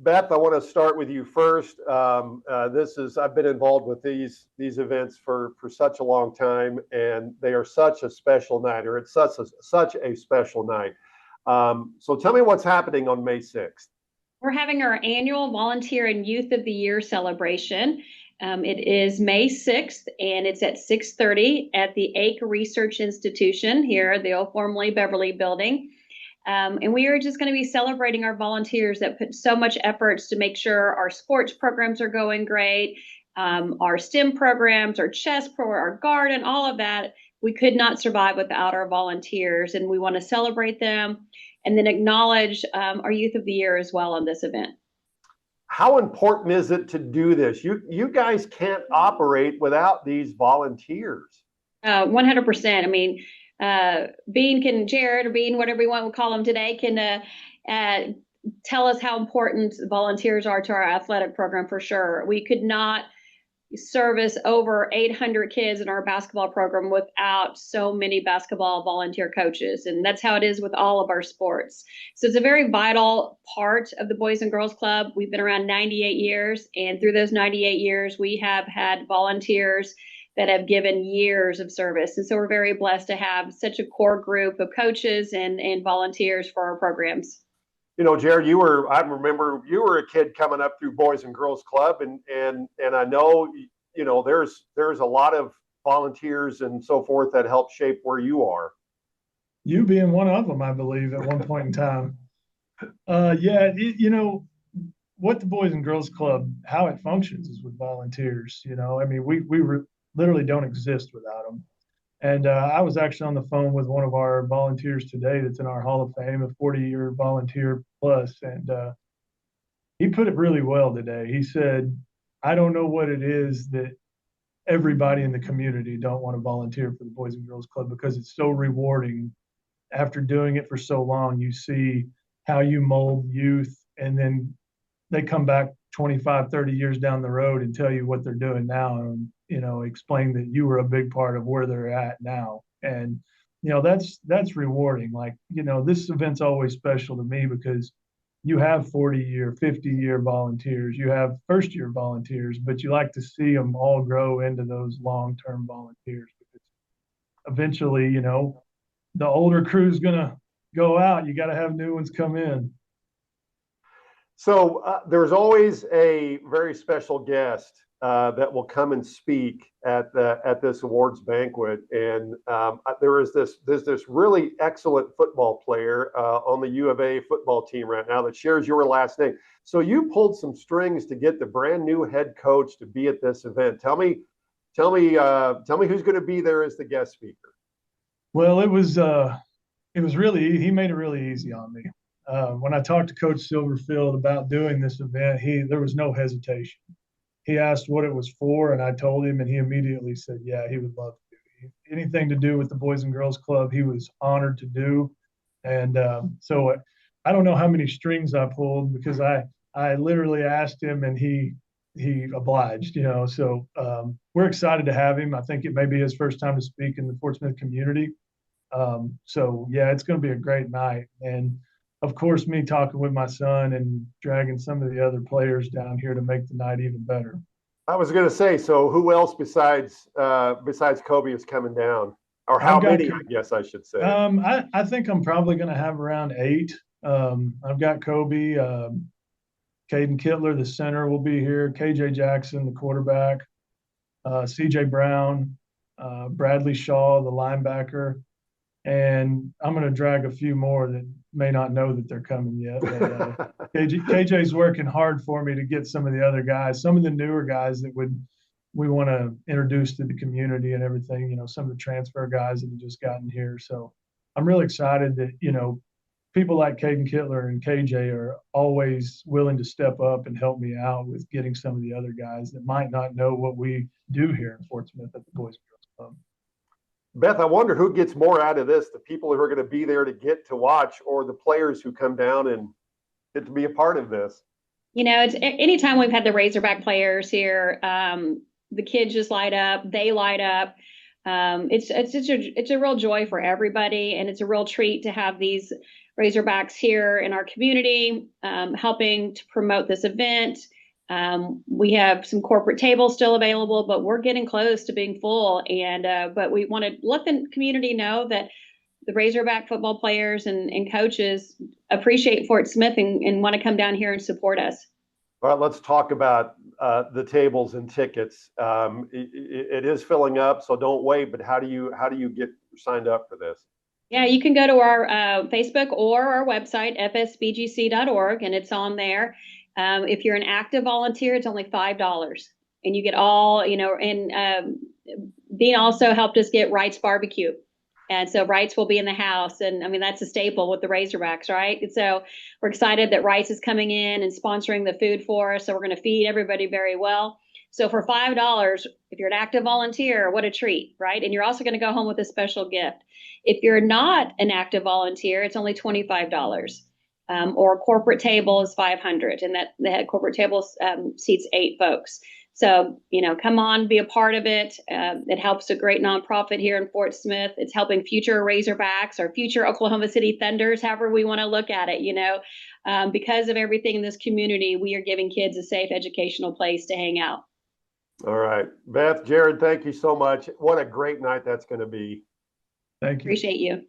Beth, I want to start with you first. I've been involved with these events for such a long time, and they are such a special night, or it's such a special night. So tell me what's happening on May 6th. We're having our annual Volunteer and Youth of the Year celebration. It is May 6th, and it's at 6:30 at the Ake Research Institution here, the old formerly Beverly building. And we are just going to be celebrating our volunteers that put so much efforts to make sure our sports programs are going great, our STEM programs, our chess pro, our garden, all of that. We could not survive without our volunteers, and we want to celebrate them and then acknowledge our Youth of the Year as well on this event. How important is it to do this? You guys can't operate without these volunteers. 100%. I mean, Jared or Bean, whatever we want to call him today, can tell us how important volunteers are to our athletic program for sure. We could not service over 800 kids in our basketball program without so many basketball volunteer coaches. And that's how it is with all of our sports. So it's a very vital part of the Boys and Girls Club. We've been around 98 years. And through those 98 years, we have had volunteers that have given years of service. And so we're very blessed to have such a core group of coaches and volunteers for our programs. You know, Jared, I remember you were a kid coming up through Boys and Girls Club, and I know, there's a lot of volunteers and so forth that help shape where you are. You being one of them, I believe, at one point in time. What the Boys and Girls Club, how it functions is with volunteers. I mean, we literally don't exist without them. And I was actually on the phone with one of our volunteers today that's in our Hall of Fame, a 40-year volunteer plus, and he put it really well today. He said, I don't know what it is that everybody in the community don't want to volunteer for the Boys and Girls Club because it's so rewarding. After doing it for so long, you see how you mold youth, and then they come back 25, 30 years down the road and tell you what they're doing now, and explain that you were a big part of where they're at now. And that's rewarding. Like, this event's always special to me because you have 40-year, 50-year volunteers, you have first-year volunteers, but you like to see them all grow into those long-term volunteers, because eventually, the older crew's gonna go out. You got to have new ones come in. So there's always a very special guest that will come and speak at this awards banquet, and there's this really excellent football player on the U of A football team right now that shares your last name. So you pulled some strings to get the brand new head coach to be at this event. Tell me who's going to be there as the guest speaker. Well, it was really, he made it really easy on me. When I talked to Coach Silverfield about doing this event, there was no hesitation. He asked what it was for, and I told him, and he immediately said, yeah, he would love to do it. Anything to do with the Boys and Girls Club, he was honored to do. And so I don't know how many strings I pulled, because I literally asked him, and he obliged, So we're excited to have him. I think it may be his first time to speak in the Fort Smith community. So, yeah, it's going to be a great night. And of course, me talking with my son and dragging some of the other players down here to make the night even better. I was going to say, so who else besides Kobe is coming down, or how many? I guess I should say. I think I'm probably going to have around 8. I've got Kobe, Caden Kittler, the center, will be here. KJ Jackson, the quarterback, CJ Brown, Bradley Shaw, the linebacker. And I'm going to drag a few more that may not know that they're coming yet. But, KJ's working hard for me to get some of the other guys, some of the newer guys that we want to introduce to the community and everything, some of the transfer guys that have just gotten here. So I'm really excited that, people like Caden Kittler and KJ are always willing to step up and help me out with getting some of the other guys that might not know what we do here in Fort Smith at the Boys and Girls Club. Beth, I wonder who gets more out of this, the people who are going to be there to get to watch, or the players who come down and get to be a part of this. It's anytime we've had the Razorback players here, the kids just light up, they light up. It's a real joy for everybody, and it's a real treat to have these Razorbacks here in our community, helping to promote this event. We have some corporate tables still available, but we're getting close to being full. And but we want to let the community know that the Razorback football players and coaches appreciate Fort Smith and want to come down here and support us. All right, let's talk about the tables and tickets. It is filling up, so don't wait. But how do you get signed up for this? Yeah, you can go to our Facebook or our website, fsbgc.org, and it's on there. If you're an active volunteer, it's only $5, and you get all, and Dean also helped us get Wright's Barbecue. And so Wright's will be in the house. And I mean, that's a staple with the Razorbacks, right? And so we're excited that Wright's is coming in and sponsoring the food for us. So we're going to feed everybody very well. So for $5, if you're an active volunteer, what a treat, right? And you're also going to go home with a special gift. If you're not an active volunteer, it's only $25. Or corporate table is $500, and that corporate table seats 8 folks. So, come on, be a part of it. It helps a great nonprofit here in Fort Smith. It's helping future Razorbacks or future Oklahoma City Thunders, however we want to look at it, because of everything in this community, we are giving kids a safe educational place to hang out. All right, Beth, Jared, thank you so much. What a great night that's going to be. Thank you. Appreciate you.